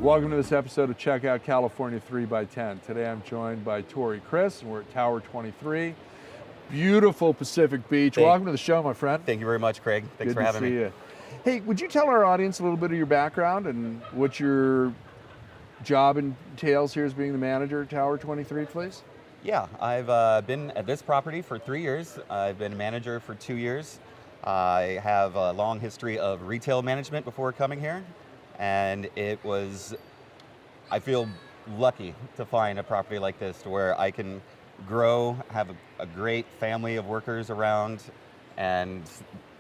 Welcome to this episode of Check Out California 3x10. Today I'm joined by Tory Criss, and we're at Tower 23. Beautiful Pacific Beach. Welcome to the show, my friend. Thank you very much, Craig. Thanks for having me. Good to see you. Hey, would you tell our audience a little bit of your background and what your job entails here as being the manager at Tower 23, please? Yeah, I've been at this property for 3 years. I've been a manager for 2 years. I have a long history of retail management before coming here, and I feel lucky to find a property like this to where I can grow, have a great family of workers around, and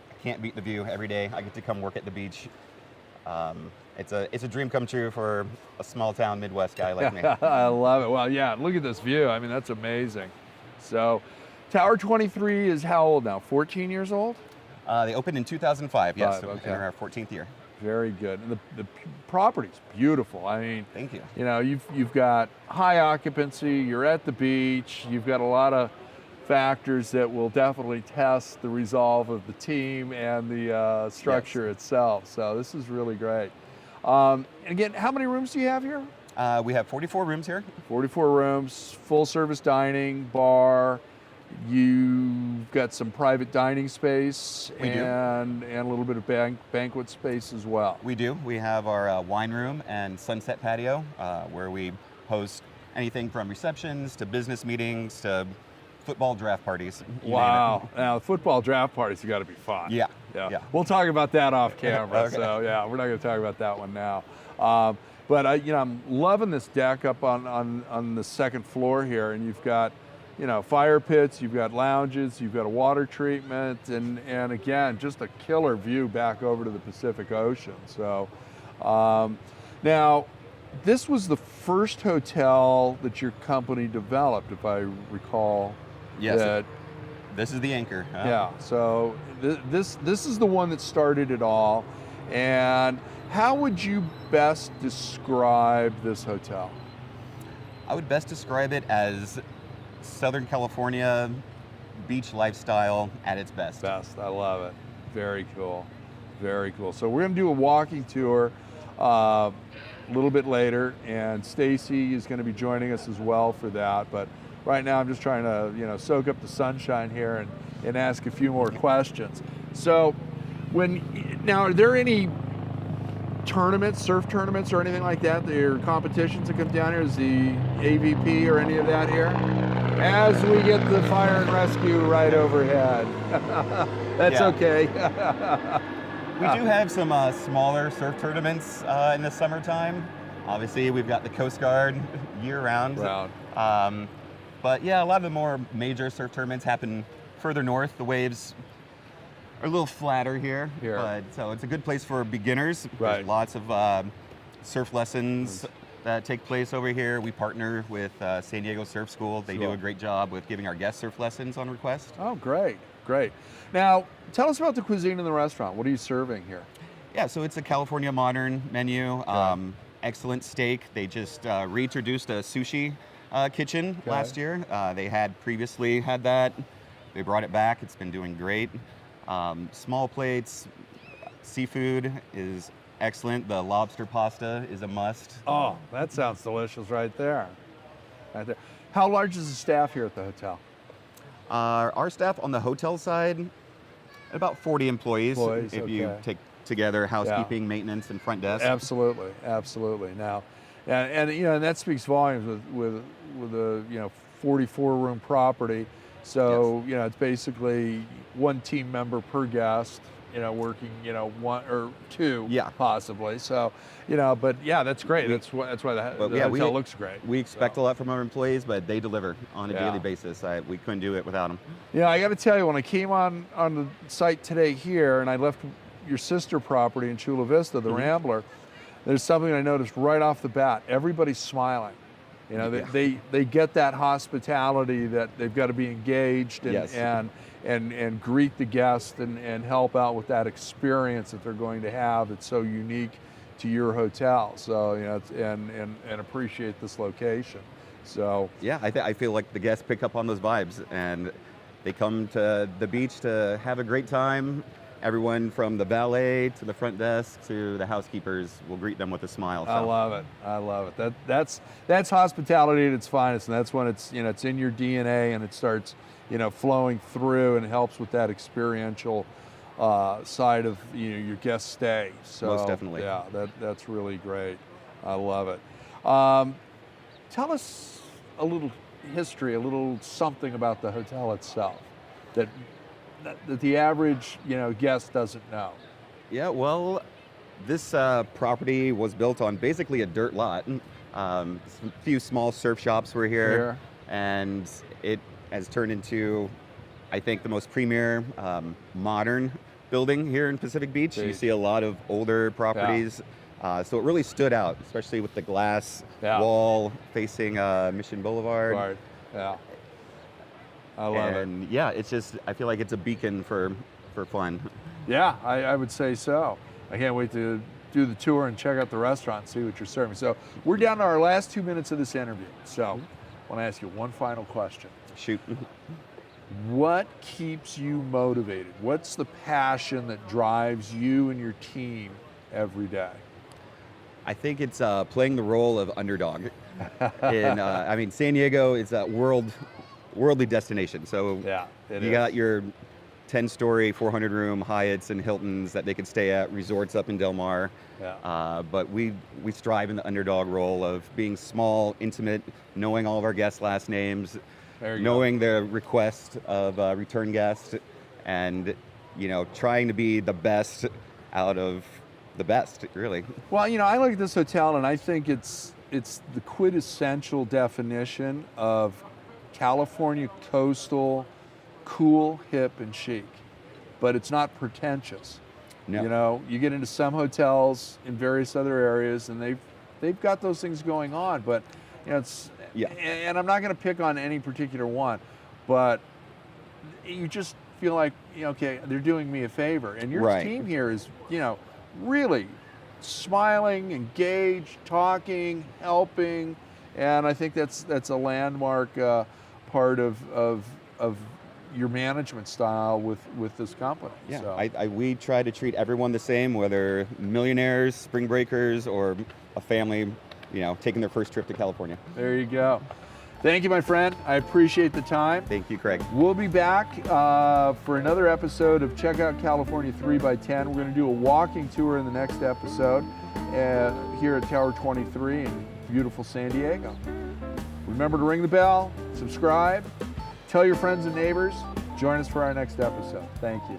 I can't beat the view every day. I get to come work at the beach. It's a dream come true for a small town Midwest guy like me. I love it. Well, yeah, look at this view. I mean, that's amazing. So, Tower 23 is how old now? 14 years old? They opened in 2005, yes, so okay. in our 14th year. Very good. And the property's beautiful. I mean, thank you. You know, you've got high occupancy, you're at the beach, you've got a lot of factors that will definitely test the resolve of the team and the structure itself. So this is really great. Again, how many rooms do you have here? We have 44 rooms here. 44 rooms, full service dining, bar. You've got some private dining space and a little bit of banquet space as well. We do. We have our wine room and sunset patio where we host anything from receptions to business meetings to football draft parties. Wow. Now, football draft parties have got to be fun. Yeah. We'll talk about that off camera. Okay. So, yeah, we're not going to talk about that one now. But I'm loving this deck up on the second floor here, and you've got fire pits, you've got lounges, you've got a water treatment, and again, just a killer view back over to the Pacific Ocean. So, now, this was the first hotel that your company developed, if I recall. Yes, this is the anchor. Yeah, so this is the one that started it all. And how would you best describe this hotel? I would best describe it as Southern California beach lifestyle at its best. I love it. Very cool. Very cool. So we're going to do a walking tour a little bit later, and Stacy is going to be joining us as well for that. But right now I'm just trying to soak up the sunshine here and ask a few more questions. So now are there any tournaments, surf tournaments or anything like that? There are competitions that come down here? Is the AVP or any of that here? As we get the fire and rescue right overhead. That's okay. We do have some smaller surf tournaments in the summertime. Obviously, we've got the Coast Guard year-round. But yeah, a lot of the more major surf tournaments happen further north. The waves are a little flatter here. But so it's a good place for beginners. Right. There's lots of surf lessons that take place over here. We partner with San Diego Surf School. They do a great job with giving our guests surf lessons on request. Oh, great. Now, tell us about the cuisine in the restaurant. What are you serving here? Yeah, so it's a California modern menu. Excellent steak. They just reintroduced a sushi kitchen last year. They had previously had that. They brought it back. It's been doing great. Small plates. Seafood is excellent. The lobster pasta is a must. Oh, that sounds delicious right there. How large is the staff here at the hotel? Our staff on the hotel side, about 40 employees. If you take together housekeeping, maintenance, and front desk. Absolutely. Now, and that speaks volumes with a 44-room property. So it's basically one team member per guest. Working, one or two, possibly. So, but yeah, that's great. That's why the hotel looks great. We expect a lot from our employees, but they deliver on a daily basis. We couldn't do it without them. Yeah, I got to tell you, when I came on the site today here, and I left your sister property in Chula Vista, the Rambler, there's something I noticed right off the bat. Everybody's smiling. They get that hospitality that they've got to be engaged and greet the guest and help out with that experience that they're going to have. It's so unique to your hotel. So and appreciate this location. So yeah, I feel like the guests pick up on those vibes and they come to the beach to have a great time everyone from the valet to the front desk to the housekeepers will greet them with a smile. I love it. I love it. That's hospitality at its finest, and that's when it's it's in your DNA and it starts flowing through and helps with that experiential side of your guest stay. So Most definitely. yeah, that's really great. I love it. Tell us a little history, a little something about the hotel itself that the average guest doesn't know. Yeah, well, this property was built on basically a dirt lot. A few small surf shops were here, and it has turned into, I think, the most premier modern building here in Pacific Beach. You see a lot of older properties. So it really stood out, especially with the glass wall facing Mission Boulevard. Yeah, I love it. And yeah, it's just, I feel like it's a beacon for fun. Yeah, I would say so. I can't wait to do the tour and check out the restaurant and see what you're serving. So we're down to our last 2 minutes of this interview. So I want to ask you one final question. Shoot. What keeps you motivated? What's the passion that drives you and your team every day? I think it's playing the role of underdog. I mean, San Diego is a worldly destination. So you got your 10-story, 400-room Hyatts and Hiltons that they could stay at, resorts up in Del Mar. But we strive in the underdog role of being small, intimate, knowing all of our guests' last names, knowing the request of return guests, and trying to be the best out of the best, really. Well, I look at this hotel and I think it's the quintessential definition of California coastal, cool, hip, and chic. But it's not pretentious. No. You get into some hotels in various other areas and they've got those things going on, but it's and I'm not going to pick on any particular one, but you just feel like okay, they're doing me a favor. And your team here is really smiling, engaged, talking, helping, and I think that's a landmark part of your management style with this company. Yeah, so. we try to treat everyone the same, whether millionaires, spring breakers, or a family, taking their first trip to California. There you go. Thank you, my friend. I appreciate the time. Thank you, Craig. We'll be back for another episode of Check Out California 3x10. We're going to do a walking tour in the next episode here at Tower 23 in beautiful San Diego. Remember to ring the bell, subscribe, tell your friends and neighbors. Join us for our next episode. Thank you.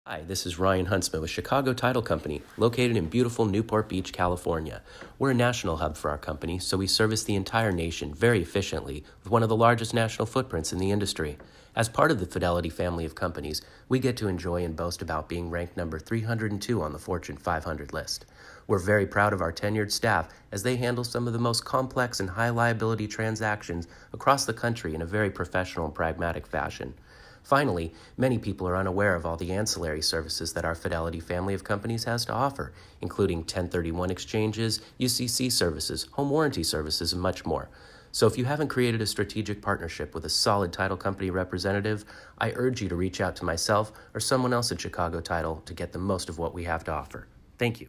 Hi, this is Ryan Huntsman with Chicago Title Company, located in beautiful Newport Beach, California. We're a national hub for our company, so we service the entire nation very efficiently with one of the largest national footprints in the industry. As part of the Fidelity family of companies, we get to enjoy and boast about being ranked number 302 on the Fortune 500 list. We're very proud of our tenured staff as they handle some of the most complex and high liability transactions across the country in a very professional and pragmatic fashion. Finally, many people are unaware of all the ancillary services that our Fidelity family of companies has to offer, including 1031 exchanges, UCC services, home warranty services, and much more. So if you haven't created a strategic partnership with a solid title company representative, I urge you to reach out to myself or someone else at Chicago Title to get the most of what we have to offer. Thank you.